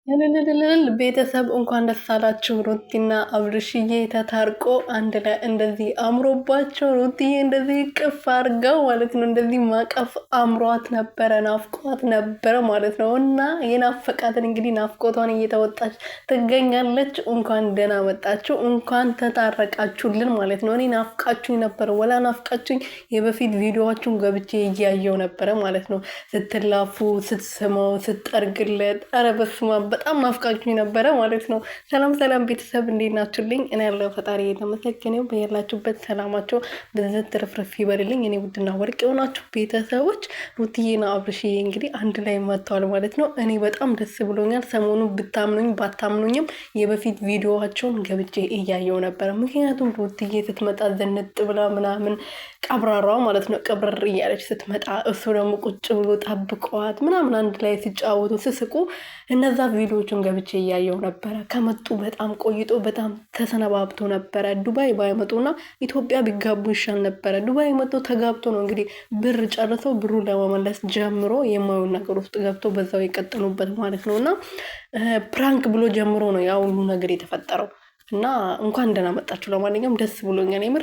እልልልልል ቤተሰብ እንኳን ደስ አላችሁ። ሩቲና አብርሽዬ ተታርቆ አንድ ላይ እንደዚህ አምሮባቸው ሩቲዬ እንደዚህ ቅፍ አድርገው ማለት ነው። እንደዚህ ማቀፍ አምሯት ነበረ፣ ናፍቋት ነበረ ማለት ነው። እና የናፈቃትን እንግዲህ ናፍቆቷን እየተወጣች ትገኛለች። እንኳን ደህና መጣችሁ፣ እንኳን ተታረቃችሁልን ማለት ነው። እኔ ናፍቃችሁኝ ነበረ፣ ወላ ናፍቃችሁኝ የበፊት ቪዲዮዋችሁን ገብቼ እያየው ነበረ ማለት ነው። ስትላፉ፣ ስትስመው፣ ስትጠርግለት ኧረ በስመ አብ በጣም ናፍቃችሁኝ ነበረ ማለት ነው። ሰላም ሰላም ቤተሰብ እንዴት ናችሁልኝ? እኔ ያለው ፈጣሪ የተመሰገነው በያላችሁበት ሰላማቸው ብዝት ትርፍርፍ ይበልልኝ። እኔ ውድና ወርቅ የሆናችሁ ቤተሰቦች ሩትዬና አብርሽዬ እንግዲህ አንድ ላይ መጥተዋል ማለት ነው። እኔ በጣም ደስ ብሎኛል። ሰሞኑን ብታምኑኝ ባታምኑኝም የበፊት ቪዲዮዋቸውን ገብቼ እያየው ነበረ። ምክንያቱም ሩትዬ ስትመጣ ዘንጥ ብላ ምናምን ቀብራሯ ማለት ነው ቀብረር እያለች ስትመጣ እሱ ደግሞ ቁጭ ብሎ ጠብቀዋት ምናምን አንድ ላይ ሲጫወቱ ስስቁ እነዛ ቪዲዮዎቹን ገብቼ እያየው ነበረ። ከመጡ በጣም ቆይቶ በጣም ተሰነባብቶ ነበረ። ዱባይ ባይመጡና ኢትዮጵያ ቢጋቡ ይሻል ነበረ። ዱባይ መጡ ተጋብቶ ነው እንግዲህ ብር ጨርሰው ብሩ ለመመለስ ጀምሮ የማየውን ነገር ውስጥ ገብቶ በዛው የቀጠሉበት ማለት ነው። እና ፕራንክ ብሎ ጀምሮ ነው ያ ሁሉ ነገር የተፈጠረው። እና እንኳን ደህና መጣችሁ። ለማንኛውም ደስ ብሎኛል የምር